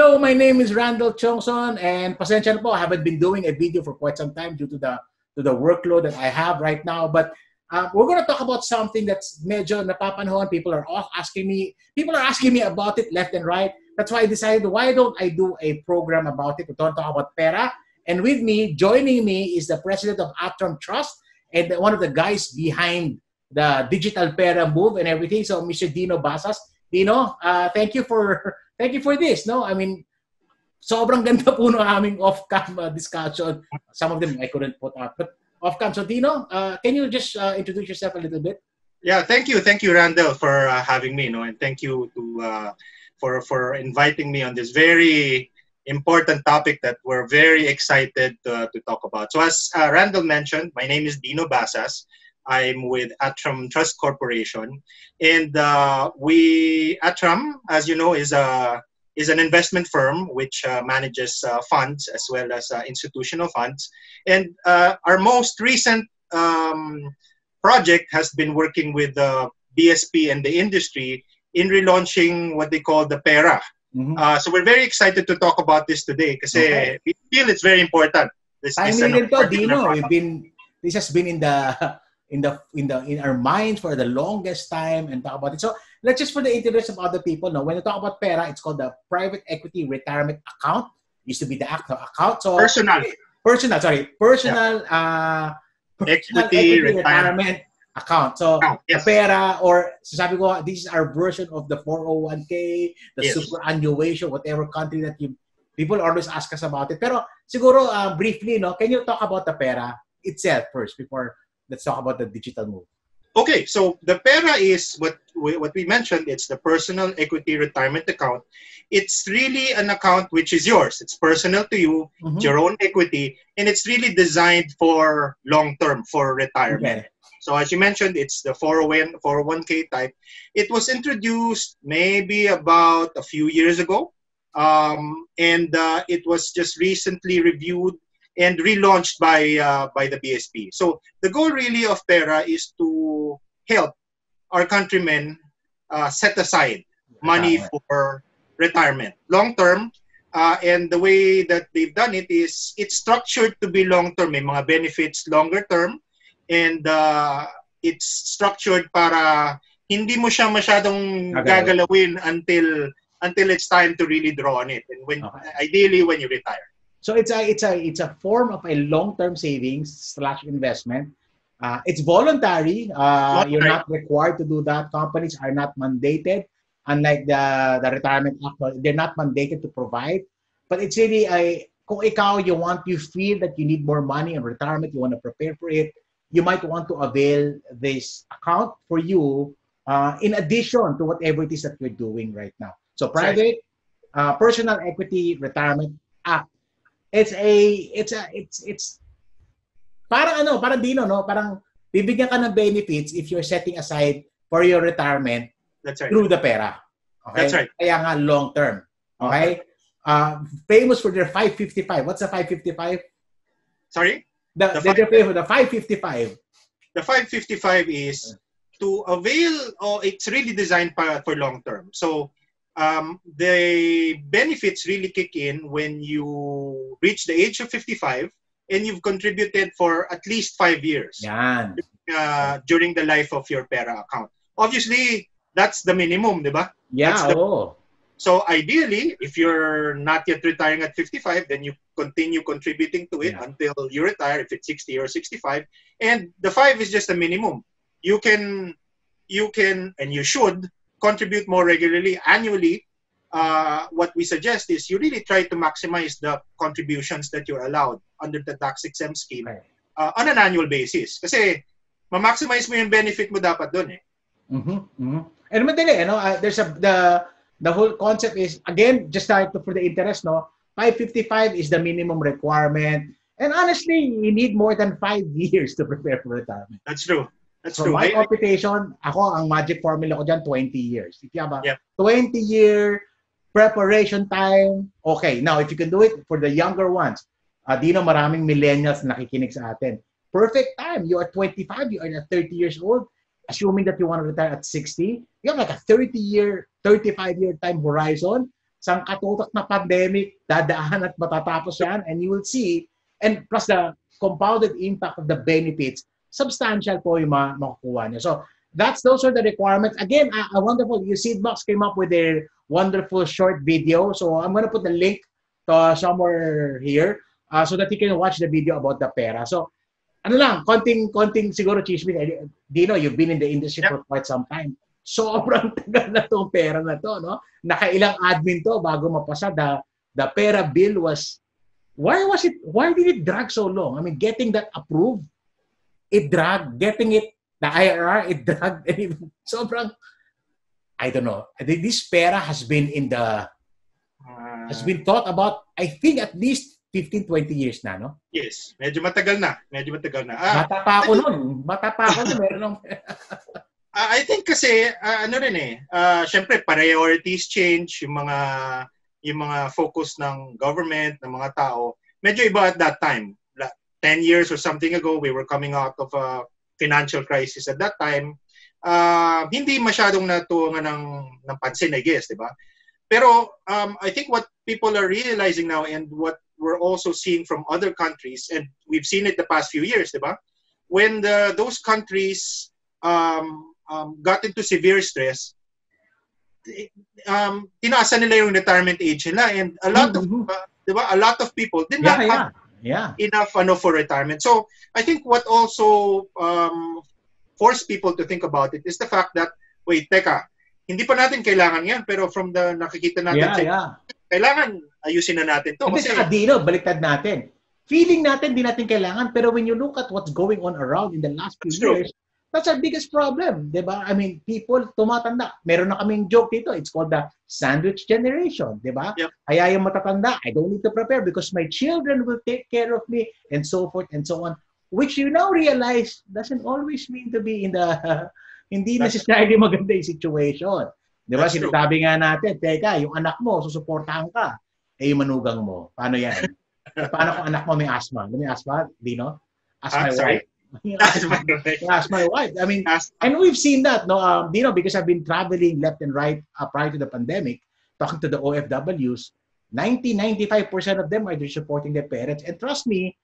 Hello, my name is Randall Chongson, and pasensya na po, I haven't been doing a video for quite some time due to the workload that I have right now. But we're going to talk about something that's medyo napapanahon. People are asking me about it left and right. That's why I decided, why don't I do a program about it? We're going to talk about PERA. And with me, joining me is the president of ATRAM Trust and one of the guys behind the Digital P.E.R.A move and everything. So, Mr. Deanno Basas. Dino, thank you for this. No, I mean, sobrang ganda po ng aming off-cam discussion. Some of them I couldn't put up, but off-cam. So, Dino, can you just introduce yourself a little bit? Yeah, thank you, Randall, for having me. And thank you to for inviting me on this very important topic that we're very excited to talk about. So, as Randall mentioned, my name is Deanno Basas. I'm with ATRAM Trust Corporation, and ATRAM, as you know, is an investment firm which manages funds as well as institutional funds. And our most recent project has been working with the BSP and the industry in relaunching what they call the PERA. So we're very excited to talk about this today because we feel it's very important. This has been in our minds for the longest time and talk about it. So let's just, for the interest of other people, know when you talk about PERA, it's called the Private Equity Retirement Account. Used to be the account. So personal equity retirement account. So the PERA, or sabi ko, this is our version of the 401k, the superannuation, whatever country that people always ask us about it. Pero siguro briefly, no, can you talk about the PERA itself first before let's talk about the digital move? Okay, so the PERA is what we mentioned. It's the Personal Equity Retirement Account. It's really an account which is yours. It's personal to you. It's your own equity, and it's really designed for long-term, for retirement. Okay. So as you mentioned, it's the 401k type. It was introduced maybe about a few years ago, and it was just recently reviewed and relaunched by the BSP. So the goal really of PERA is to help our countrymen set aside money for retirement, long-term. And the way that they've done it is it's structured to be long-term. May mga benefits longer-term. And it's structured para hindi mo siya masyadong gagalawin until it's time to really draw on it. And ideally when you retire. So it's a form of a long-term savings / investment. It's voluntary. You're not required to do that. Companies are not mandated, unlike the retirement act. They're not mandated to provide. But it's really kung ikaw you feel that you need more money in retirement, you want to prepare for it, you might want to avail this account for you in addition to whatever it is that you're doing right now. So private personal equity retirement act. It's parang Dino, no? Parang bibigyan ka ng benefits if you're setting aside for your retirement through the PERA. Okay? That's right. Kaya nga long term. Okay? Famous for their 555. What's the 555? Sorry? The 555. The 555 is to avail, it's really designed for long term. So the benefits really kick in when you reach the age of 55 and you've contributed for at least 5 years during the life of your PERA account. Obviously, that's the minimum, di ba? Yeah. So ideally, if you're not yet retiring at 55, then you continue contributing to it until you retire, if it's 60 or 65. And the 5 is just a minimum. You can and you should contribute more regularly, annually. What we suggest is you really try to maximize the contributions that you're allowed under the tax-exempt scheme on an annual basis. Kasi ma-maximize mo yung benefit mo dapat dun eh. And madali, there's the whole concept is, again, just for the interest, 555 is the minimum requirement. And honestly, you need more than 5 years to prepare for retirement. That's true. So my computation, ang magic formula ko dyan, 20 years. If you have a 20-year preparation time, okay. Now, if you can do it for the younger ones, Dino, maraming millennials na nakikinig sa atin. Perfect time. You are 25, you are 30 years old. Assuming that you want to retire at 60, you have like a 30-year, 35-year time horizon. sangkatutak na pandemic, dadaan at matatapos yan, and you will see, and plus the compounded impact of the benefits, substantial po yung makukuha niya. So, those are the requirements. Again, a wonderful, Seedbox came up with their wonderful short video. So, I'm going to put the link to somewhere here so that you can watch the video about the PERA. So, ano lang, konting siguro chismis. Dino, you've been in the industry for quite some time. Sobrang tagal na itong PERA na to, no? Nakailang admin to bago mapasa. The PERA bill was, why did it drag so long? I mean, getting that approved, it dragged. Getting it, the IRR, it dragged. And even, sobrang, I don't know. This PERA has been has been thought about, I think, at least 15-20 years na, no? Yes. Medyo matagal na. Bata pa ako nun. Meron I think kasi, syempre, priorities change, yung mga focus ng government, ng mga tao. Medyo iba at that time. 10 years or something ago, we were coming out of a financial crisis at that time. Hindi masyadong natuungan ng pansin, I guess, di ba? Pero I think what people are realizing now and what we're also seeing from other countries, and we've seen it the past few years, di ba? When those countries got into severe stress, tinaasan nila yung retirement age nila, and a lot of a lot of people did not have enough for retirement. So I think what also forced people to think about it is the fact that, wait, teka, hindi pa natin kailangan yan, pero from the nakikita natin, kailangan ayusin na natin to. Kasi Dino, baliktad natin. Feeling natin, di natin kailangan, pero when you look at what's going on around in the last few years, that's our biggest problem, di ba? I mean, people tumatanda. Meron na kaming joke dito. It's called the sandwich generation, di ba? Yep. Kaya yung matatanda, I don't need to prepare because my children will take care of me, and so forth and so on. Which you now realize doesn't always mean to be in the, hindi necessarily maganda yung situation. Di ba? Sinasabi nga natin, teka, yung anak mo, susuportahan ka. Eh, yung manugang mo. Paano yan? Paano kung anak mo may asthma? May asthma, Dino? Ask my wife. Ask my wife. I mean, and we've seen that, no? Dino, because I've been traveling left and right prior to the pandemic, talking to the OFWs, 90-95% of them are supporting their parents. And trust me,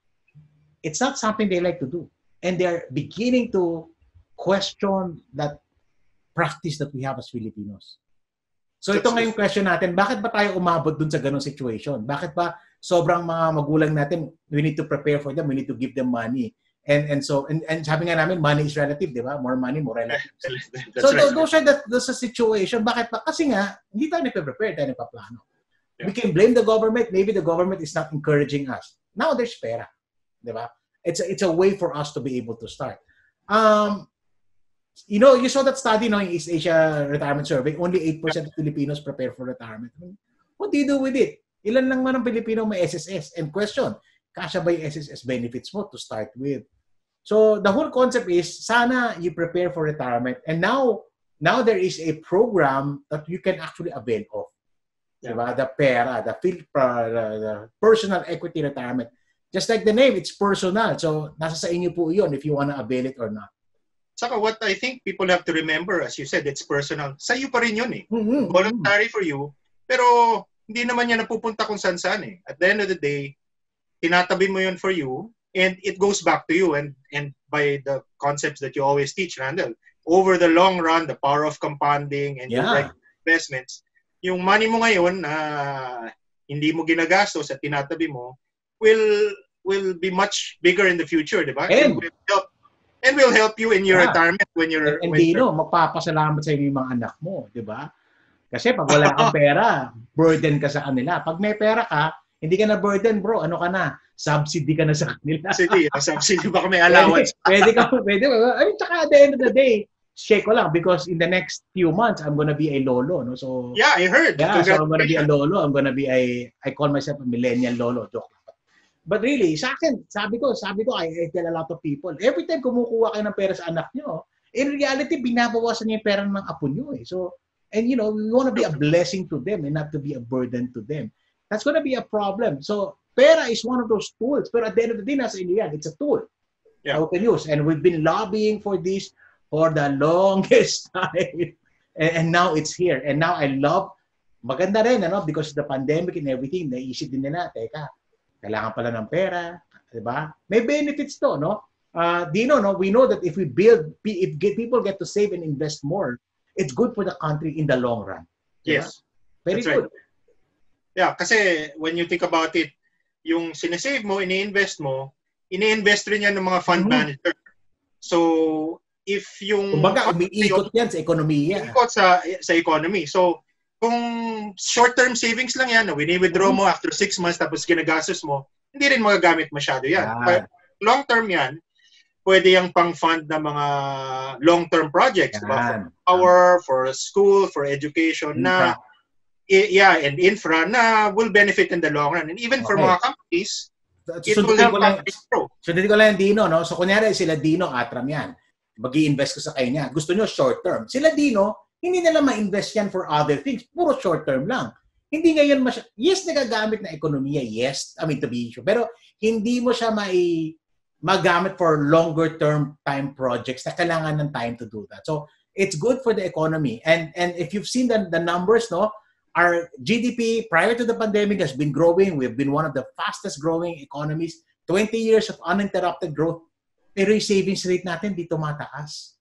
it's not something they like to do. And they're beginning to question that practice that we have as Filipinos. So ito nga yung question natin, bakit ba tayo umabot dun sa ganong situation? Bakit ba sobrang mga magulang natin, we need to prepare for them, we need to give them money. And sabi nga namin, money is relative, di ba? More money, more relative. So those are situation. Bakit ba? Kasi nga, hindi tayo nagpe-prepare, tayo nagpa-plano. We can blame the government, maybe the government is not encouraging us. Now there's PERA, di ba? It's a way for us to be able to start. You know, you saw that study in East Asia Retirement Survey, only 8% of Filipinos prepare for retirement. What do you do with it? Ilan lang man ang Pilipino may SSS? And question, kasya ba yung SSS benefits mo to start with? So the whole concept is, sana you prepare for retirement. And now there is a program that you can actually avail of. Yeah. Diba? The PERA, the Personal Equity Retirement. Just like the name, it's personal. So nasa sa inyo po yun if you want to avail it or not. Saka what I think people have to remember, as you said, it's personal. Sa iyo pa rin yun eh. Voluntary for you. Pero hindi naman yan napupunta kung saan-saan eh. At the end of the day, tinatabi mo yun for you and it goes back to you. And by the concepts that you always teach, Randall, over the long run, the power of compounding and your right investments, yung money mo ngayon hindi mo ginagastos at tinatabi mo will be much bigger in the future, di ba? And will help you in your retirement when you're... And Dino, magpapasalamat sa inyo yung mga anak mo, di ba? Kasi pag wala kang pera, burden ka sa kanila. Pag may pera ka, hindi ka na burden, bro. Ano ka na? Subsidy ka na sa kanila. Subsidy. Baka may allowance. Pwede. I mean, tsaka at the end of the day, shake ko lang because in the next few months, I'm gonna be a lolo. No? So, yeah, I heard. Yeah, so I'm gonna be a lolo. I'm gonna be I call myself a millennial lolo. Joke. But really, sa akin, sabi ko, I tell a lot of people, every time kumukuha kayo ng pera sa anak nyo, in reality, binabawasan niyo yung pera ng apo nyo eh. So, and you know, we want to be a blessing to them and not to be a burden to them. That's going to be a problem. So, PERA is one of those tools. But at the end of the day, nasa inyo yan. It's a tool. Yeah. We can use. And we've been lobbying for this for the longest time. And now it's here. And now I love maganda rin, ano, because of the pandemic and everything, naisip din nila, teka, kailangan pala ng pera, di ba? May benefits to, no? Dino, no, we know that if people get to save and invest more, it's good for the country in the long run. Diba? Yes. Very That's good. Right. Yeah, kasi when you think about it, yung sinesave mo, ini-invest rin yan ng mga fund manager. So, if yung... Kumbaga, umiikot yan sa ekonomiya. Umiikot sa economy. So, kung short-term savings lang yan, wini-withdraw mo after 6 months tapos ginagastos mo, hindi rin magagamit masyado yan. But long-term yan, pwede yung pang-fund ng mga long-term projects. Diba? For power, for school, for education na... Yeah, and infra na will benefit in the long run. And even for mga companies, it will help companies grow. So, dito ko lang Dino, no? So, kunyari sila Dino, ATRAM yan. Mag-i-invest ko sa kanya. Gusto nyo short term. Sila Dino, hindi nila ma-invest yan for other things. Puro short term lang. Hindi ngayon yes, nagagamit na ekonomiya. Yes, I mean, to be sure. Pero, hindi mo siya magamit for longer term time projects na kailangan ng time to do that. So, it's good for the economy. And if you've seen the numbers, no? Our GDP prior to the pandemic has been growing. We've been one of the fastest growing economies. 20 years of uninterrupted growth. Pero yung savings rate natin di tumataas.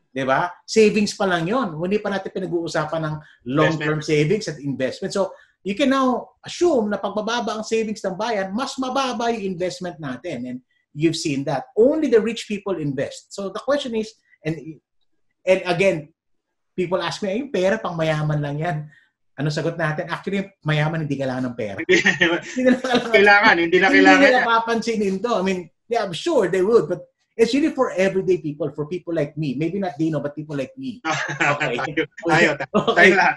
Diba? Savings pa lang yun. Hindi pa natin pinag-uusapan ng long-term savings at investment. So, you can now assume na pagbababa ang savings ng bayan, mas mababa yung investment natin. And you've seen that. Only the rich people invest. So, the question is, and again, people ask me, yung pera pang mayaman lang yan. Ano sagot natin? Actually, mayaman hindi kailangan ng pera. Hindi nila papansinin to. I mean, yeah, I'm sure they would, but it's really for everyday people, for people like me. Maybe not Dino, but people like me. Okay.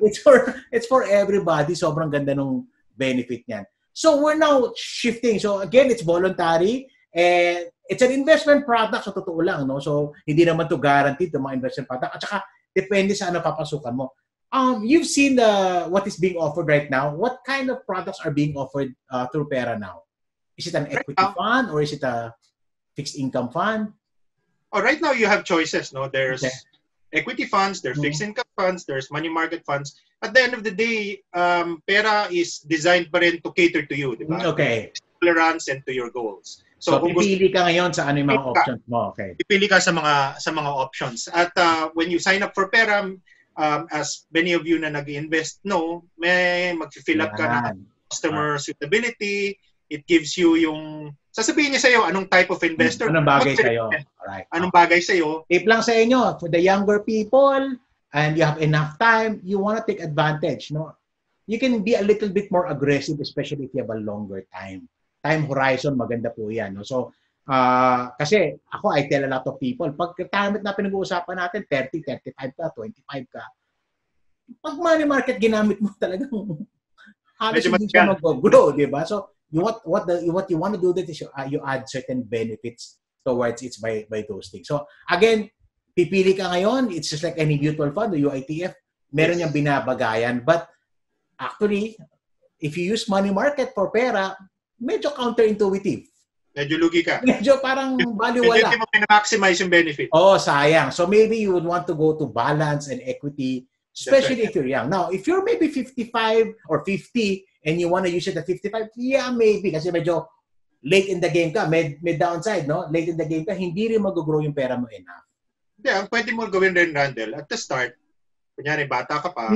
It's for everybody. Sobrang ganda ng benefit niyan. So we're now shifting. So again, it's voluntary and it's an investment product sa totoo lang, no? So hindi naman to guaranteed ng mga investment product. At saka depende sa ano papasukan mo. You've seen what is being offered right now. What kind of products are being offered through PERA now? Is it an equity fund or is it a fixed income fund? Oh, right now you have choices. No, there's equity funds, there's fixed income funds, there's money market funds. At the end of the day, PERA is designed pa rin to cater to you, diba? Okay. Tolerance and to your goals. So pipili ka ngayon sa ano yung mga options mo. Okay. Pipili ka sa mga options. At when you sign up for PERA, as many of you na nag-invest may mag-fill up ka ng customer suitability. It gives you yung sasabihin niya sa'yo anong type of investor. Anong bagay sa'yo. Alright. Anong bagay sa'yo. Tip lang sa inyo, for the younger people and you have enough time, you want to take advantage. No? You can be a little bit more aggressive, especially if you have a longer time. Time horizon, maganda po yan. No? So, kasi ako, I tell a lot of people, pag retirement na pinag-uusapan natin, 30, 35 ka, 25 ka, pag money market ginamit mo talagang halos hindi siya mag-grow, di ba? So, what you want to do that is you add certain benefits towards it by those things. So, again, pipili ka ngayon, it's just like any mutual fund, o UITF, meron yung binabagayan. But, actually, if you use money market for PERA, medyo counterintuitive. Medyo lugi ka. Medyo parang baliwala. Medyo hindi mo maximize yung benefit. Oh, sayang. So maybe you would want to go to balance and equity, especially if you're young. Now, if you're maybe 55 or 50 and you want to use it at 55, yeah, maybe. Kasi medyo late in the game ka. May downside, no? Late in the game ka, hindi rin mag-grow yung pera mo enough. Yeah, pwede mo gawin rin, Randall. At the start, kunyari, bata ka pa,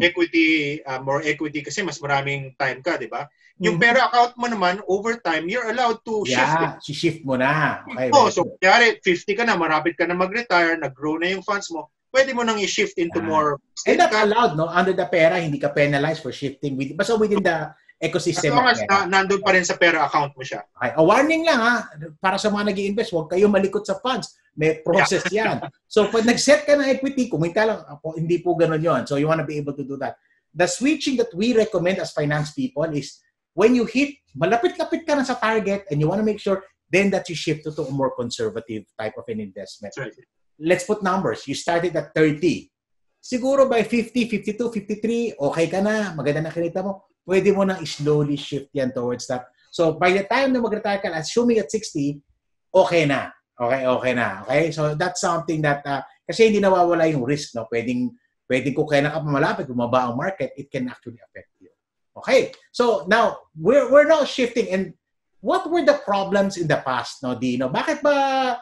equity, more equity kasi mas maraming time ka, di ba? Yung PERA account mo naman, over time, you're allowed to shift it. Si-shift mo na. Okay, so kunyari, 50 ka na, marapit ka na mag-retire, nag-grow na yung funds mo, pwede mo nang i-shift into more... And that's allowed, no? Under the PERA, hindi ka penalized for shifting. Basta within the ecosystem. As long as nandun pa rin sa PERA account mo siya. Okay. A warning lang, ha? Para sa mga nag-i-invest, huwag kayo malikot sa funds. May process yan. So, pag nag-set ka ng equity, kumita lang, hindi po ganun yon. So, you want to be able to do that. The switching that we recommend as finance people is when you hit, malapit-lapit ka na sa target and you want to make sure then that you shift to a more conservative type of an investment. Right. Let's put numbers. You started at 30. Siguro by 50, 52, 53, okay ka na, maganda na kinita mo, pwede mo na slowly shift yan towards that. So, by the time na mag-retire ka, assuming at 60, okay na. Okay na. Okay? So, that's something that, kasi hindi nawawala yung risk, no? Pwedeng Pwede ko kailan ka malapit, bumaba ang market, it can actually affect you. Okay, so now, we're now shifting. And what were the problems in the past, no, Dino? Bakit ba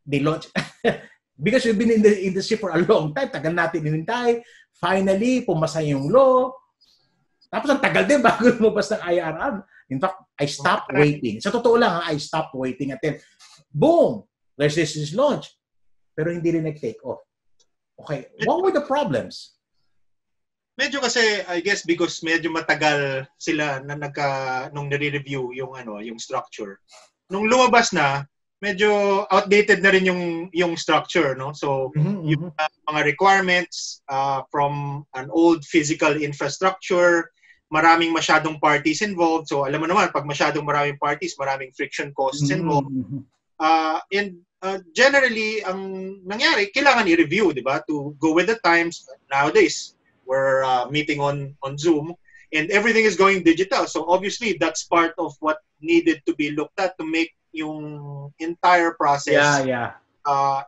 they launch? Because we've been in the industry for a long time, tagal natin hinintay, finally, pumasa yung law, tapos ang tagal din bago lumabas ng IRM. In fact, I stopped waiting. Sa totoo lang, I stopped waiting until, boom, there's this launch. Pero hindi rin nag-take off. Okay, what were the problems? Medyo kasi, I guess, because medyo matagal sila na nung nire-review yung structure. Nung lumabas na, medyo outdated na rin yung structure, no? So, yung mga requirements from an old physical infrastructure, maraming masyadong parties involved. So, alam mo naman, pag masyadong maraming parties, maraming friction costs involved. And generally, ang nangyari, kailangan i-review, di ba? To go with the times. Nowadays, we're meeting on Zoom, and everything is going digital. So obviously, that's part of what needed to be looked at to make yung entire process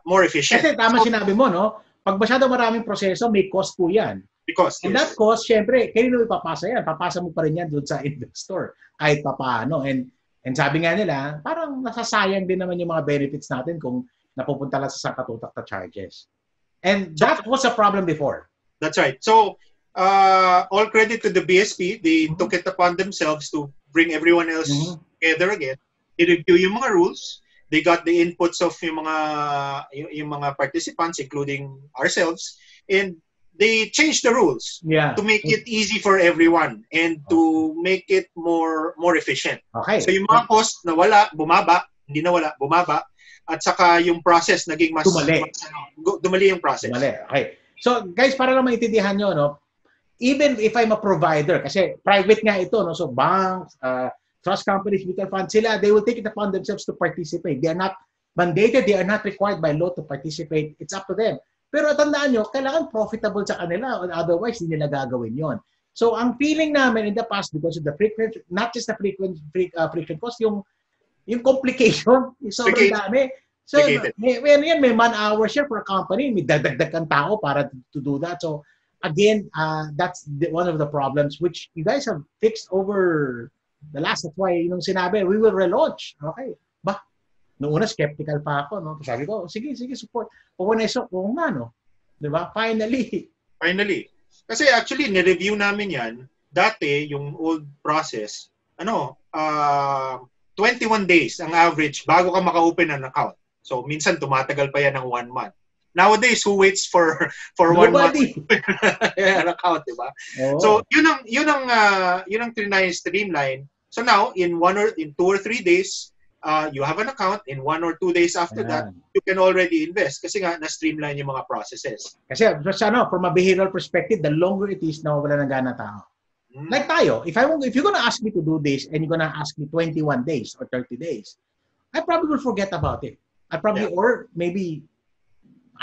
more efficient. Kasi tama sinabi mo, no? Pag masyado maraming proseso, may cost po yan. Because, and that cost, syempre, kanino ipapasa yan? Papasa mo pa rin yan doon sa investor, kahit papaano. And sabi nga nila, parang nasasayang din naman yung mga benefits natin kung napupunta lang sa katutak na charges. And that was a problem before. That's right. So, all credit to the BSP. They took it upon themselves to bring everyone else together again. They review yung mga rules. They got the inputs of yung mga participants, including ourselves, and they changed the rules to make it easy for everyone and to make it more efficient. Okay. So yung mga cost na wala, bumaba, hindi na wala, bumaba, at saka yung process naging mas dumali yung process. Dumali. Okay. So guys, para lang maintindihan nyo, no, even if I'm a provider, kasi private nga ito, no, so banks, trust companies, mutual funds, sila, they will take it upon themselves to participate. They are not mandated, they are not required by law to participate. It's up to them. Pero tandaan nyo, kailangan profitable sa kanila, otherwise hindi nila gagawin yon. So ang feeling namin in the past, because of the frequent, not just the frequent cost, yung complication, yung sobrang dami. So, may man-hour share for a company. May dagdag kang tao para to do that. So, again, that's one of the problems which you guys have fixed over the last. That's why, yung sinabi, we will relaunch. Okay. Noong una, skeptical pa ako. No? Sabi ko, sige, support. O nga, no? Diba? Finally. Kasi actually, nireview namin yan. Dati, yung old process, 21 days ang average bago ka maka-open an account. So, minsan tumatagal pa yan ng 1 month. Nowadays, who waits for 1 month an account, diba? Oh. So, yun ang trinay streamline. So now, in 2 or 3 days, you have an account. In 1 or 2 days after that, you can already invest. Kasi nga, na-streamline yung mga processes. Kasi, from a behavioral perspective, the longer it is, nawawala ng gana tao. Like tayo, if you're gonna ask me to do this and you're gonna ask me 21 days or 30 days, I probably will forget about it. Or maybe,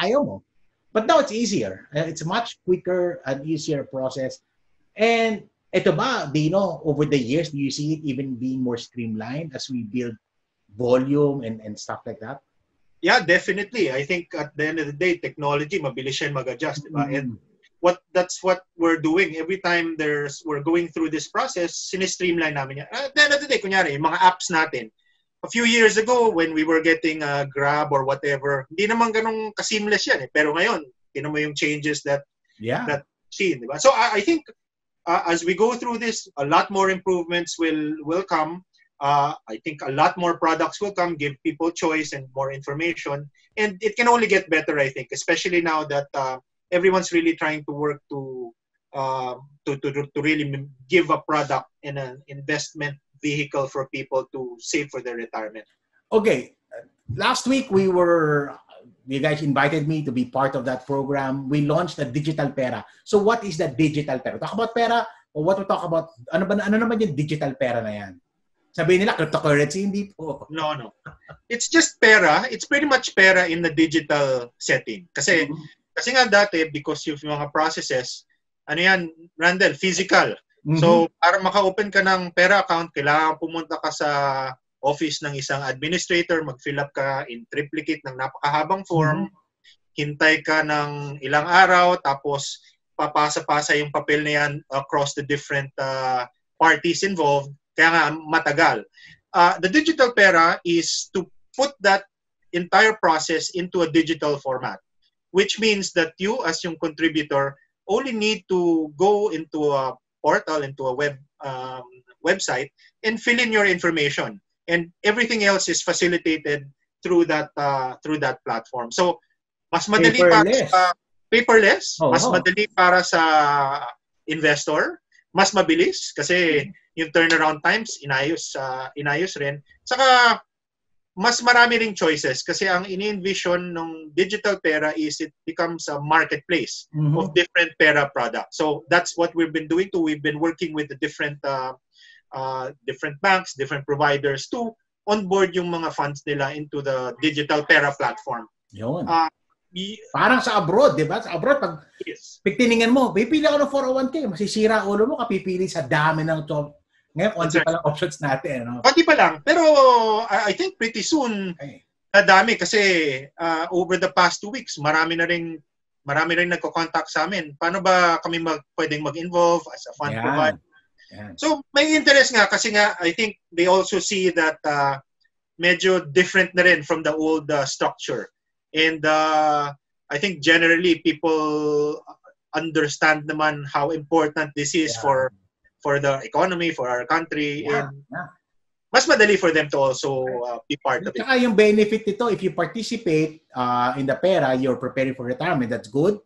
ayaw mo. But now it's easier. It's a much quicker and easier process. And ito ba, Dino, over the years, do you see it even being more streamlined as we build volume and stuff like that? Yeah, definitely. I think at the end of the day, technology, mabilis siya mag-adjust. Diba? And that's what we're doing. Every time we're going through this process, sinistreamline namin yan. At the end of the day, kunyari, yung mga apps natin, a few years ago, when we were getting Grab or whatever, hindi naman ganun ka-seamless yan. Pero ngayon, tinan mo yung changes that seen. Diba? So I think as we go through this, a lot more improvements will come. I think a lot more products will come, give people choice and more information. And it can only get better, I think, especially now that everyone's really trying to work to really give a product and an investment vehicle for people to save for their retirement. Okay. Last week, you guys invited me to be part of that program. We launched a Digital P.E.R.A. So what is the Digital P.E.R.A? Talk about P.E.R.A or what we talk about, ano naman yung Digital P.E.R.A na yan? Sabihin nila, cryptocurrency, hindi po. No. It's just P.E.R.A. It's pretty much P.E.R.A in the digital setting. Kasi nga dati, because yung mga processes, Randall, physical. So, para maka-open ka ng P.E.R.A account, kailangan pumunta ka sa office ng isang administrator, mag-fill up ka in triplicate ng napakahabang form, hintay ka ng ilang araw, tapos papasa-pasa yung papel na yan across the different parties involved, kaya nga matagal. The Digital P.E.R.A is to put that entire process into a digital format, which means that you as yung contributor only need to go into a portal, into a website, and fill in your information, and everything else is facilitated through that platform. So mas madali para sa paperless, mas madali para sa investor, mas mabilis kasi yung turnaround times inayos rin. Saka mas marami ring choices kasi ang ini-envision ng Digital P.E.R.A is it becomes a marketplace of different P.E.R.A products. So that's what we've been doing too. We've been working with the different banks, different providers to onboard yung mga funds nila into the Digital P.E.R.A platform. Yun. Parang sa abroad, di ba? Sa abroad, pag tiningan mo, pipili ako ng 401k, masisira ulo mo, kapipili sa dami ng job. Ngayon, konti pa lang options natin. No? Konti pa lang. Pero I think pretty soon, dami kasi over the past 2 weeks, marami rin nagko-contact sa amin. Paano ba kami pwedeng mag-involve as a fund provider? Yeah. So, may interest nga kasi nga, I think they also see that medyo different na rin from the old structure. And I think generally people understand naman how important this is for the economy, for our country, and mas madali for them to also be part of it. Saka yung benefit nito, if you participate in the P.E.R.A, you're preparing for retirement, that's good.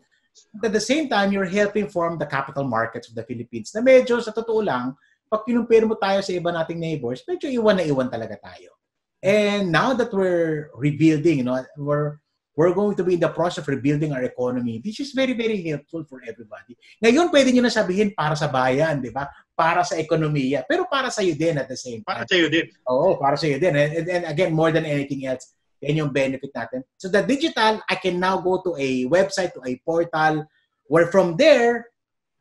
But at the same time, you're helping form the capital markets of the Philippines na medyo, sa totoo lang, pag kinumpare mo tayo sa iba nating neighbors, medyo iwan na iwan talaga tayo. And now that we're rebuilding, we're going to be in the process of rebuilding our economy. This is very, very helpful for everybody. Ngayon, pwede nyo na sabihin para sa bayan, di ba? Para sa ekonomiya. Pero para sa iyo din at the same time. Para sa iyo din. Oo, para sa iyo din. And again, more than anything else, yan yung benefit natin. So the digital, I can now go to a website, to a portal, where from there,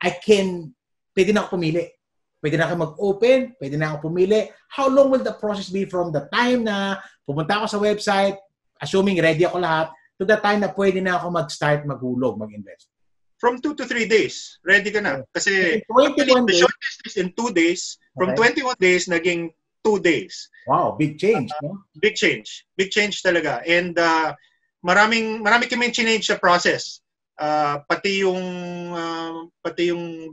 pwede na ako pumili. Pwede na ako mag-open, pwede na ako pumili. How long will the process be from the time na pumunta ako sa website, assuming ready ako lahat, to the time na pwede na ako mag-start, maghulog, mag-invest? From 2 to 3 days, ready ka na. Kasi the shortest is in 2 days. From 21 days, naging 2 days. Wow, big change, no? Big change. Big change talaga. And marami kami change sa process. Pati yung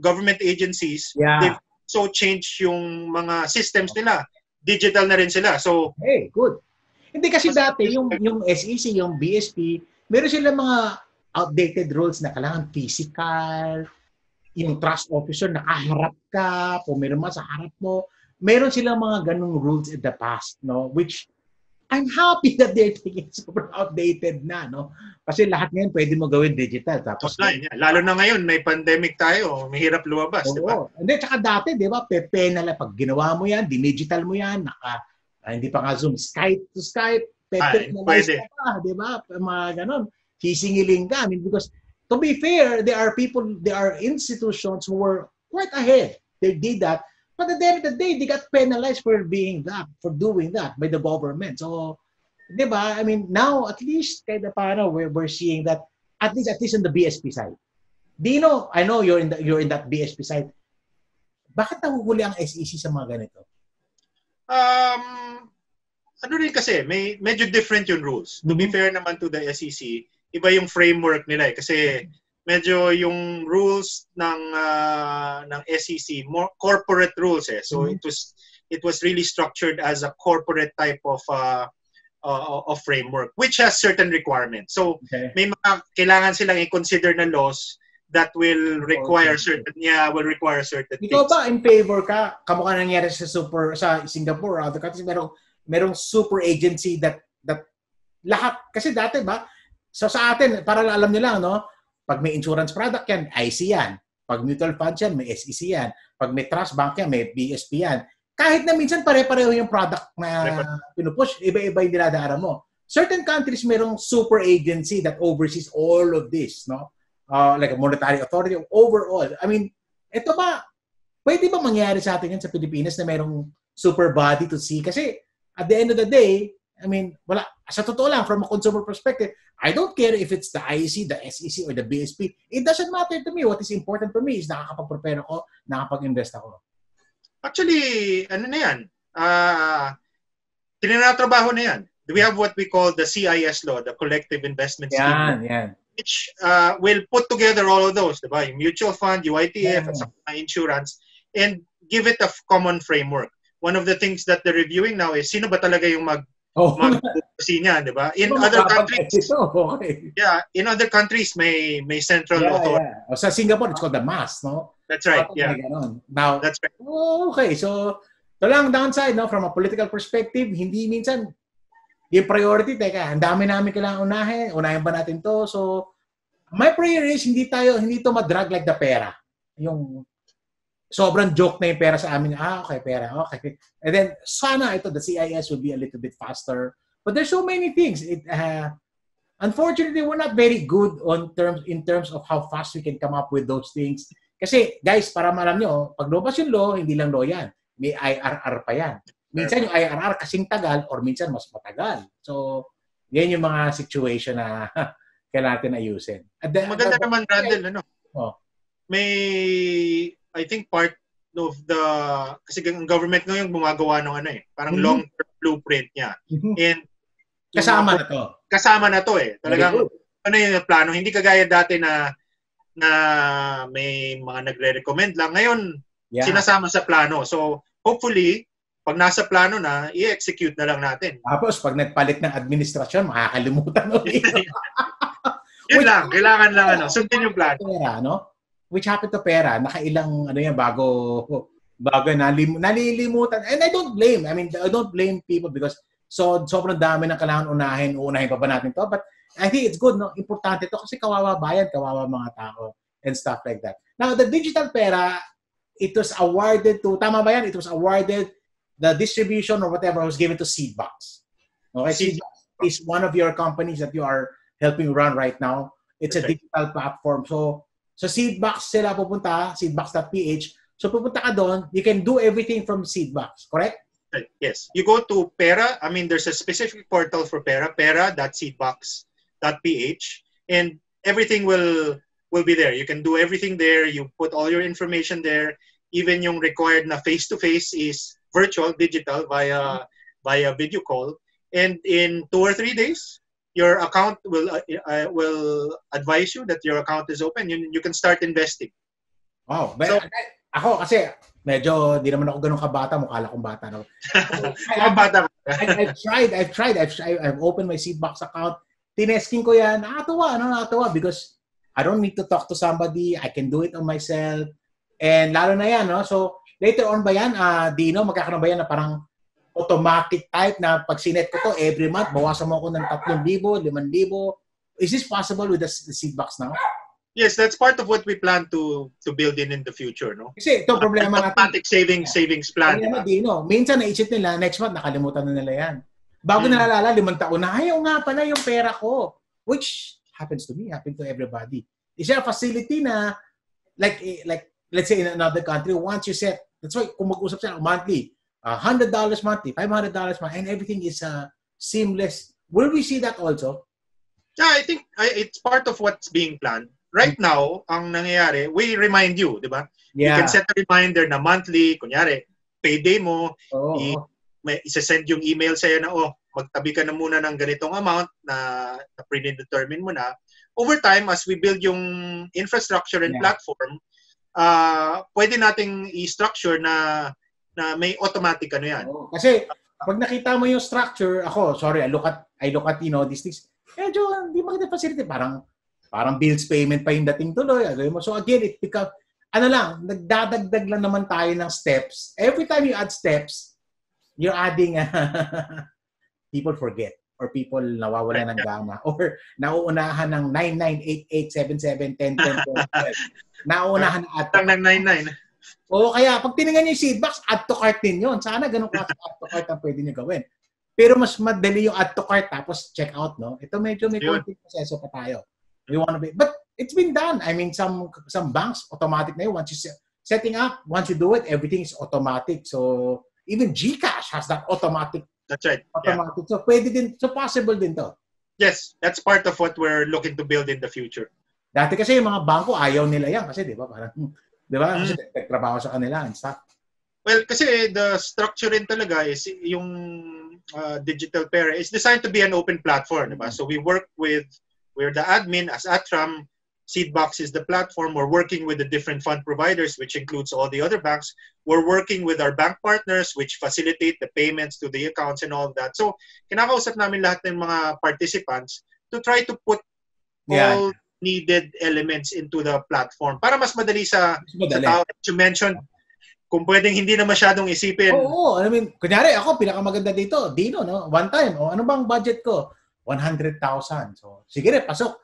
government agencies, they've so change yung mga systems nila. Digital na rin sila. So, hey, good. Hindi kasi dati, yung SEC, yung BSP, meron silang mga outdated rules na kailangan physical, yung trust officer, nakaharap ka, pumirma sa harap mo. Meron silang mga ganung rules in the past, no? Which, I'm happy that they're taking super outdated na, no? Kasi lahat ngayon pwede mo gawin digital. Tapos, lalo na ngayon, may pandemic tayo, mahirap lumabas, di ba? Hindi, tsaka dati, di ba, penal, pag ginawa mo yan, dinigital mo yan, hindi pa nga Zoom, Skype to Skype, pwede. Pa, di ba? Mga ganon. Sisingiling ka. I mean, because to be fair, there are institutions who were quite ahead. They did that. But at the end of the day, they got penalized for doing that by the government. So, di ba? I mean, now, at least, kahit na paano, we're seeing that, at least on the BSP side. Dianno, I know you're in that BSP side. Bakit nahuhuli ang SEC sa mga ganito? Ano rin kasi, medyo different yung rules. To be fair naman to the SEC, iba yung framework nila kasi medyo yung rules ng SEC more corporate rules So it was really structured as a corporate type of framework which has certain requirements. So may mga kailangan silang i-consider na laws that will require certain things. Ikaw ba in favor ka kamukha nangyari sa Singapore or other countries, merong super agency that lahat kasi dati ba sa atin para alam niyo lang, no, pag may insurance product yan, IC yan. Pag mutual funds yan, may SEC yan. Pag may trust bank yan, may BSP yan. Kahit na minsan pare-pareho yung product na pinupush, iba-iba yung dinadaanan mo. Certain countries merong super agency that oversees all of this, no? Like a monetary authority overall. I mean, ito ba, pwede ba mangyari sa atin yan sa Pilipinas na merong super body to see? Kasi at the end of the day, I mean, wala. Sa totoo lang, from a consumer perspective, I don't care if it's the IEC, the SEC, or the BSP. It doesn't matter to me. What is important to me is nakakapag-prepare ako, nakakapag-invest ako. Actually, ano na yan? Tinatrabaho na yan. We have what we call the CIS law, the Collective Investment Scheme, which will put together all of those, diba? Yung mutual fund, UITF, at saka insurance, and give it a common framework. One of the things that they're reviewing now is sino ba talaga yung mag-oversee niya, di ba? In other countries, in other countries may central authority. Yeah. Sa Singapore, it's called the MAS, no? That's right. Yeah. Now, that's right. Okay, so ito lang downside, no? From a political perspective, hindi minsan yung priority, teka, ang dami namin kailangan unahin ba natin to? So, my prayer is hindi to madrag like the PERA. Yung sobrang joke na yung PERA sa amin. Okay, PERA. Okay. And then, sana the CIS will be a little bit faster. But there's so many things. Unfortunately, we're not very good in terms of how fast we can come up with those things. Kasi, guys, para malam nyo, pag lumabas yung law, hindi lang law yan. May IRR pa yan. Minsan yung IRR kasing tagal or minsan mas matagal. So, yan yung mga situation na kailangan natin ayusin. Maganda naman, Randall, may, I think part of the, kasi ang government ngayon gumagawa ng parang long-term blueprint niya. And kasama na to Talagang, yung plano. Hindi kagaya dati na may mga nagre-recommend lang. Ngayon, sinasama sa plano. So, hopefully, pag nasa plano na, i-execute na lang natin. Tapos, pag nagpalit ng administrasyon, makakalimutan ulit. Yun lang, kailangan lang sundin yung plano. Which happened to PERA, nakailang bago nalilimutan. And I don't blame. I don't blame people because sobrang dami ng kailangan uunahin pa ba natin to? But I think it's good, no? Importante to kasi kawawa bayan, kawawa mga tao and stuff like that. Now, the Digital P.E.R.A, it was awarded to, tama ba yan? It was awarded, the distribution or whatever was given to Seedbox. Okay, Seedbox is one of your companies that you are helping run right now. It's a digital platform. So Seedbox sila pupunta, seedbox.ph. So pupunta ka doon, you can do everything from Seedbox, correct? Yes. You go to PERA. There's a specific portal for PERA, pera.seedbox.ph, and everything will be there. You can do everything there. You put all your information there. Even yung required na face-to-face is virtual, digital, via video call. And in 2 or 3 days, your account will advise you that your account is open. You can start investing. Wow. So, ako kasi medyo di naman ako ganun kabata, mukha lang akong bata. No? I've opened my Seedbox account. Tinesking ko yan. Nakakatuwa because I don't need to talk to somebody. I can do it on myself. And lalo na yan, no? So later on ba yan, Dino, magkakaroon ba yan na parang automatic type na pag sinet ko to every month, bawasan mo ako ng 3,000, 5,000. Is this possible with the Seedbox now? Yes, that's part of what we plan to build in the future, no? Kasi ito problema natin. Automatic savings plan. Diba? Dino, minsan naisip nila, next month nakalimutan na nila yan. Bago nalalala, 5 taon na, ayaw nga pala yung pera ko. Which happens to me, happens to everybody. Is there a facility na, like let's say in another country, once you set, that's why kung mag-usap sila monthly, $100 monthly, $500 monthly, and everything is seamless. Will we see that also? Yeah, I think it's part of what's being planned. Right now, ang nangyayari, we remind you, di ba? Yeah. You can set a reminder na monthly, kunyari, payday mo, isa-send yung email sa'yo na, magtabi ka na muna ng ganitong amount na pre-determine mo na. Over time, as we build yung infrastructure and platform, pwede nating i-structure na may automatic yan. Kasi, pag nakita mo yung structure, I look at these things, medyo hindi maganda facility, parang bills payment pa yung dating tuloy. So again, it becomes, nagdadagdag lang naman tayo ng steps. Every time you add steps, you're adding, people forget, or people nawawala ng gana, or nauunahan ng 9988771010. Nauunahan ng add to cart. 99. O kaya, pag tinignan niyo yung Seedbox, add to cart din yun. Sana ganun klase add to cart ang pwede niyo gawin. Pero mas madali yung add to cart tapos check out, no? Ito medyo may konting proseso pa tayo. But it's been done. Some banks automatic na yun. Once you setting up, once you do it, everything is automatic. So even GCash has that automatic That's right. Automatic. So pwede din, so possible din to. Yes, that's part of what we're looking to build in the future. Dati kasi yung mga bangko, ayaw nila yan kasi, di ba? Parang, di ba? Kasi nagtrabaho sa kanila and stuff. Well, kasi the structure rin talaga is yung Digital P.E.R.A is designed to be an open platform, diba? So we're the admin as ATRAM. Seedbox is the platform. We're working with the different fund providers, which includes all the other banks. We're working with our bank partners, which facilitate the payments to the accounts and all of that. So, kinakausap namin lahat ng mga participants to try to put all needed elements into the platform para mas madali sa tao. As you mentioned, kung pwedeng hindi na masyadong isipin. Oo, I mean, kunyari ako, pinakamaganda dito, Dino, no? One time, ano bang budget ko? 100,000. So, sige rin, pasok.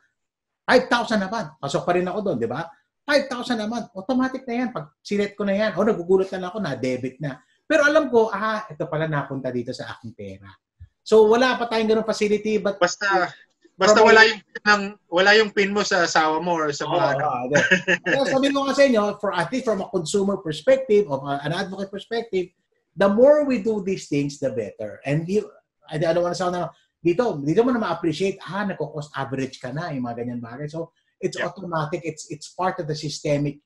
5,000 naman. Pasok pa rin ako doon, di ba? 5,000 naman. Automatic na yan. Pag sinet ko na yan, nagugulat na lang ako na debit na. Pero alam ko, ito pala napunta dito sa aking pera. So, wala pa tayong ganung facility. But basta wala yung pin mo sa asawa mo or sa mga Kaya sabi ko nga sa inyo, at least from a consumer perspective, of an advocate perspective, the more we do these things, the better. And I don't want to sound na, dito mo na ma-appreciate, nagko-cost average ka na, yung mga ganyan bagay. So, it's automatic. It's part of the systemic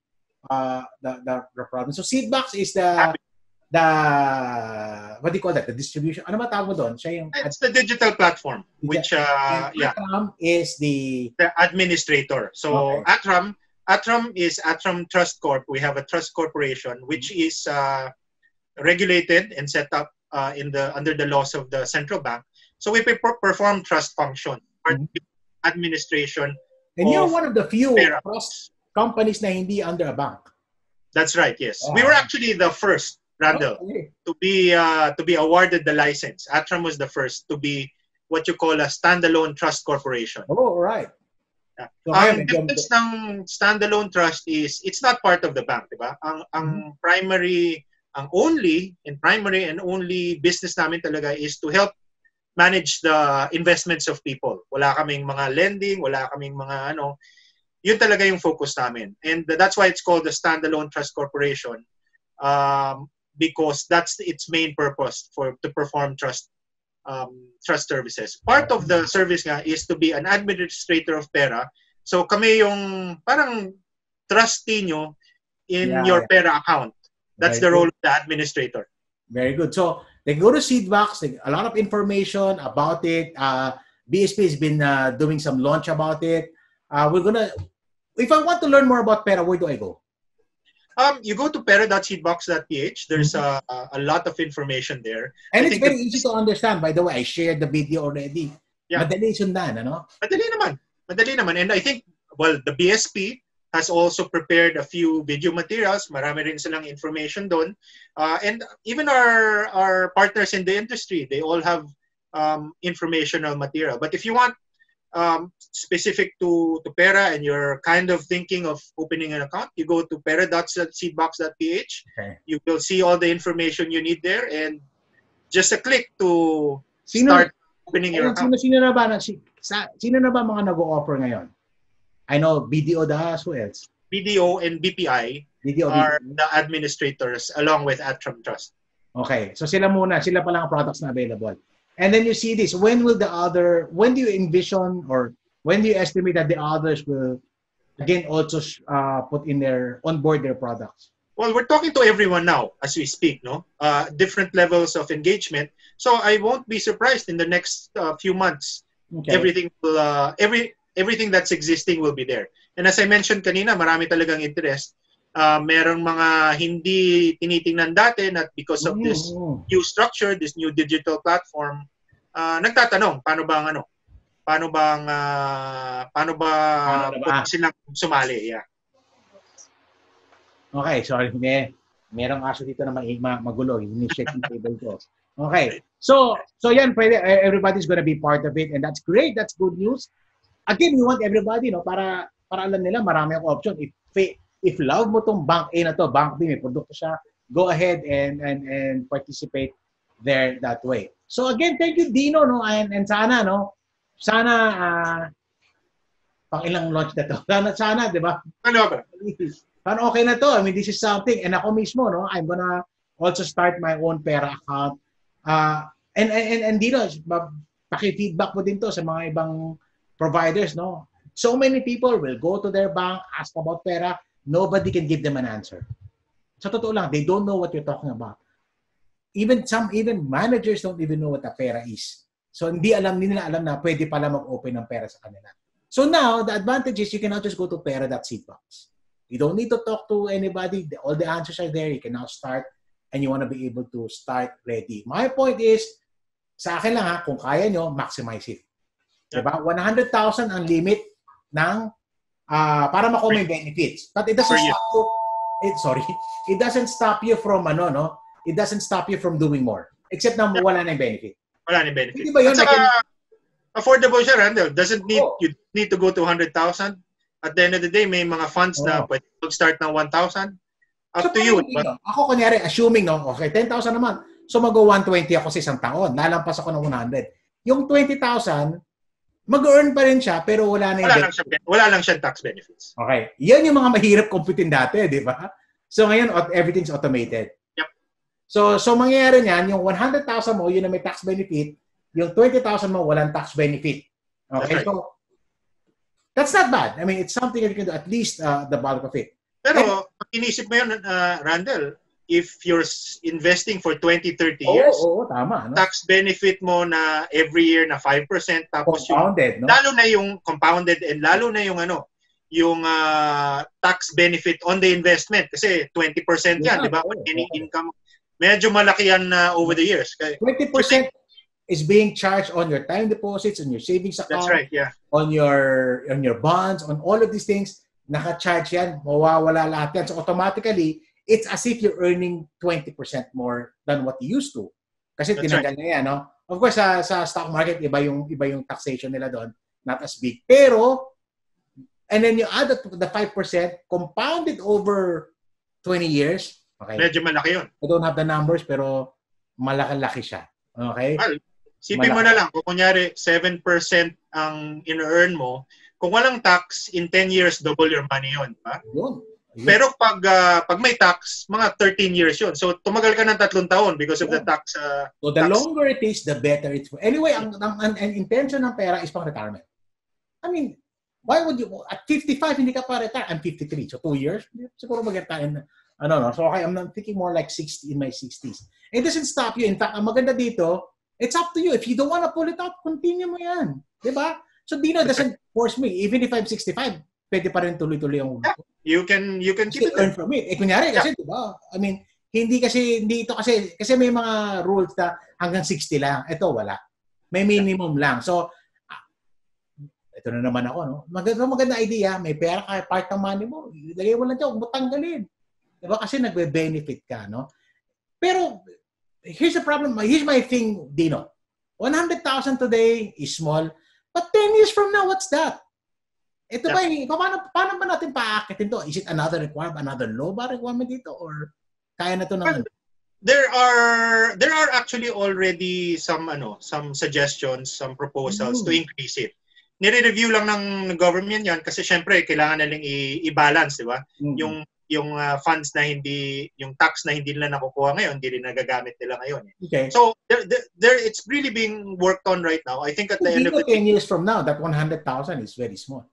the problem. So, Seedbox is the what do you call that? The distribution. Ano ba tawag mo doon? It's the digital platform, which ATRAM is the administrator. So, okay. ATRAM is ATRAM Trust Corp. We have a trust corporation, which is regulated and set up under the laws of the central bank. So we perform trust function, administration. And you're one of the few trust companies na hindi under a bank. That's right. Yes, we were actually the first, Randall, to be awarded the license. ATRAM was the first to be what you call a standalone trust corporation. Oh, right. So, ang difference ng standalone trust is it's not part of the bank, diba? Ang primary and only business namin talaga is to help manage the investments of people. Wala kaming mga lending, wala kaming mga yun talaga yung focus namin. And that's why it's called the Standalone Trust Corporation, because that's its main purpose to perform trust services. Part of the service nga is to be an administrator of PERA. So kami yung parang trustee nyo in your PERA account. That's the role of the administrator. Very good. So they go to Seedbox, a lot of information about it. BSP has been doing some launch about it. If I want to learn more about PERA, where do I go? You go to pera.seedbox.ph. There's a lot of information there. And it's very easy to understand. By the way, I shared the video already. Yeah. Madali sundan, ano? Madali naman. And I think, the BSP has also prepared a few video materials. Marami rin silang information doon. And even our partners in the industry, they all have informational material. But if you want specific to PERA and you're kind of thinking of opening an account, you go to pera.seedbox.ph. Okay. You will see all the information you need there and just a click to start opening your account. Sino na ba mga nag-o-offer ngayon? I know BDO does. Who else? BDO and BPI are the administrators along with ATRAM Trust. Okay. So sila pa lang ang products na available. And then you see this. When do you envision or when do you estimate that the others will again also onboard their products? Well, we're talking to everyone now as we speak, no? Different levels of engagement. So I won't be surprised in the next few months. Okay. Everything that's existing will be there. And as I mentioned kanina, marami talagang interest. Merong mga hindi tinitingnan dati na because of this new structure, this new digital platform, nagtatanong, paano ba silang sumali? Yeah. Okay, sorry. Merong aso dito na magulo. Yung shaking table ko. Okay. So yan, everybody's gonna be part of it and that's great. That's good news. Again, we want everybody, no, para alam nila marami ang option. If love mo tong bank A na to, bank B, may produkto siya, go ahead and participate there that way. So again, thank you, Dino, no, and sana pang ilang launch na to. Sana, di ba? Ano ba? Sana okay na to. I mean, this is something, and ako mismo, no, I'm gonna also start my own PERA account. And dito, paki-feedback mo din to sa mga ibang providers, no? So many people will go to their bank, ask about pera, nobody can give them an answer. Sa totoo lang, they don't know what you're talking about. Even managers don't even know what a pera is. So hindi nila alam na pwede pala mag-open ng pera sa kanila. So now, the advantage is you can now just go to PERA.Seedbox. You don't need to talk to anybody. All the answers are there. You can now start and you want to be able to start ready. My point is, sa akin lang ha, kung kaya nyo, maximize it. Diba? 100,000 ang limit ng para makuha yung benefits. But it doesn't stop you. It doesn't stop you from it doesn't stop you from doing more. Except na wala na yung benefit. Wala na yung benefit. Hindi ba yun? Affordable siya, Randall. You need to go to 100,000. At the end of the day, may mga funds na pwede mag-start ng 1,000. Up to you. Ako kunyari, assuming, okay, 10,000 naman. So mag-120 ako sa isang taon. Lalampas ako ng 100. Yung 20,000, mag-earn pa rin siya, pero wala lang siya tax benefits. Okay. Yan yung mga mahirap computein dati, di ba? So ngayon, everything's automated. Yep. So mangyayari niyan, yung 100,000 mo, yun na may tax benefit. Yung 20,000 mo, walang tax benefit. Okay? Right. So, that's not bad. I mean, it's something that you can do, at least the bulk of it. Pero, pag inisip mo yun, Randall, if you're investing for 20, 30 years, tama, no? Tax benefit mo na every year na 5%, tapos compounded, no? Lalo na yung compounded and lalo na yung yung tax benefit on the investment. Kasi 20% yan, di ba? Any income, medyo malaki yan over the years. 20% is being charged on your time deposits, on your savings account, that's right, yeah. on your bonds, on all of these things, naka-charge yan, mawawala lahat yan. So automatically, it's as if you're earning 20% more than what you used to. Kasi tinanggal na yan, no? Of course, sa stock market, iba yung taxation nila doon, not as big. Pero, and then you add the 5%, compounded over 20 years. Okay. Medyo malaki yun. I don't have the numbers, pero malaki-laki siya. Okay? Well, sipin mo na lang, kung kunyari 7% ang in-earn mo, kung walang tax, in 10 years, double your money yun. Diba? Yun. Pero pag may tax, mga 13 years yun. So, tumagal ka ng 3 taon because of the tax. So, the longer it is, the better it's for. Anyway, ang intention ng pera is pang retirement. I mean, why would you, at 55, hindi ka pa retire? I'm 53, so 2 years. Siguro mag-retire. So, okay, I'm thinking more like 60, in my 60s. It doesn't stop you. In fact, ang maganda dito, it's up to you. If you don't want to pull it out, continue mo yan. Diba? So, Dino doesn't force me. Even if I'm 65, pwede pa rin tuloy-tuloy yung... You can keep it. Earn from it. Kunyari kasi, diba? I mean, hindi ito kasi may mga rules na hanggang 60 lang. Ito, wala. May minimum lang. So, ito na naman ako, no? Maganda idea. May pera ka, part ng money mo. Ilagay mo lang dyan, huwag mo tanggalin. Diba? Kasi nagbe-benefit ka, no? Pero, here's the problem. Here's my thing, Dino. 100,000 today is small. But 10 years from now, what's that? Ito ba, paano ba natin paakitin to? Is it another law ba requirement dito? Or kaya na to ng... There are actually already some suggestions, some proposals to increase it. Nire-review lang ng government yan kasi syempre kailangan nalang i-balance, di ba? Yung funds na yung tax na hindi nila nakukuha ngayon, hindi rin nagagamit nila ngayon. Okay. So it's really being worked on right now. I think at the end of the 10 years from now, that 100,000 is very small.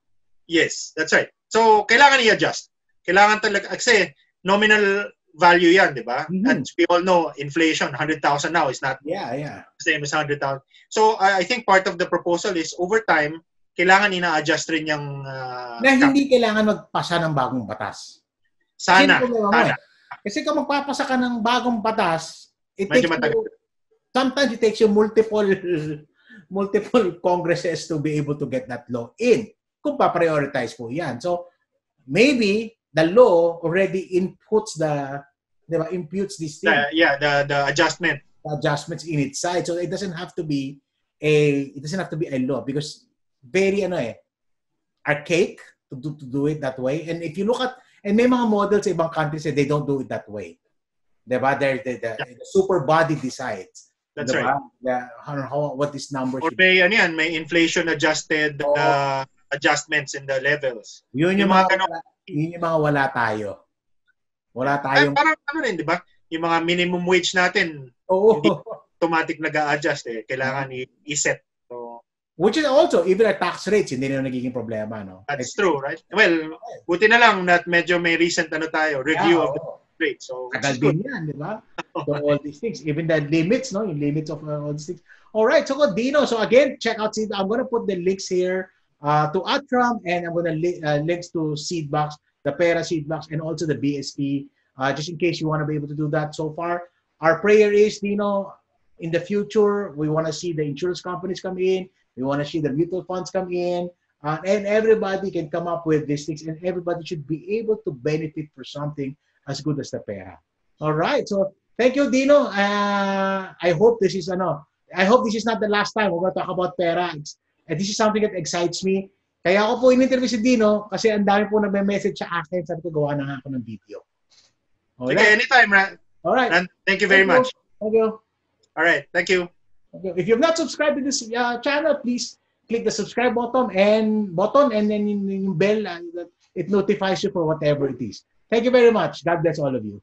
Yes, that's right. So kailangan i-adjust. Kailangan talaga kasi nominal value yan, di ba? And we all know inflation, 100,000 now is not same as 100,000. So I think part of the proposal is over time, kailangan ina-adjust rin yung hindi kailangan magpasa ng bagong batas. Sana. Kasi kung magpapasa ka ng bagong batas, sometimes it takes you multiple congresses to be able to get that law in. Kung pa-prioritize po yan. So, maybe the law already imputes this thing. The adjustment. The adjustments in its side. So, it doesn't have to be a law because very archaic to do it that way. And if you look at, and may mga models sa ibang countries they don't do it that way. Diba? The super body decides. That's diba? right. What this number or may inflation adjusted adjustments in the levels. Yun yung mga wala tayo. Wala tayong... Parang rin, di ba? Yung mga minimum wage natin, automatic nag-a-adjust eh. Kailangan i-set. So, which is also, even at tax rates, hindi na nagiging problema, no? that's true, right? Well, buti na lang that medyo may recent review of the rate. So, which is good. Tagal din yan, di ba? So all these things, even the limits, no? Yung limits of all these things. All right, so Dino, so again, check out Seed. I'm going to put the links here to ATRAM, and I'm going to links to Seedbox, the PERA Seedbox, and also the BSP, just in case you want to be able to do that. So far, our prayer is, Dino, in the future, we want to see the insurance companies come in. We want to see the mutual funds come in, and everybody can come up with these things, and everybody should be able to benefit for something as good as the PERA. All right, so thank you, Dino. I hope this is I hope this is not the last time we're going to talk about PERA. And this is something that excites me. Kaya ako po in-interview si Dino kasi ang dami po nagme-message sa akin. Sabi ko, gawa na nga ako ng video. Alright. Okay, anytime, Ran. All right. And thank you very much. Thank you. All right, thank you. If you've not subscribed to this channel, please click the subscribe button and then yung bell that it notifies you for whatever it is. Thank you very much. God bless all of you.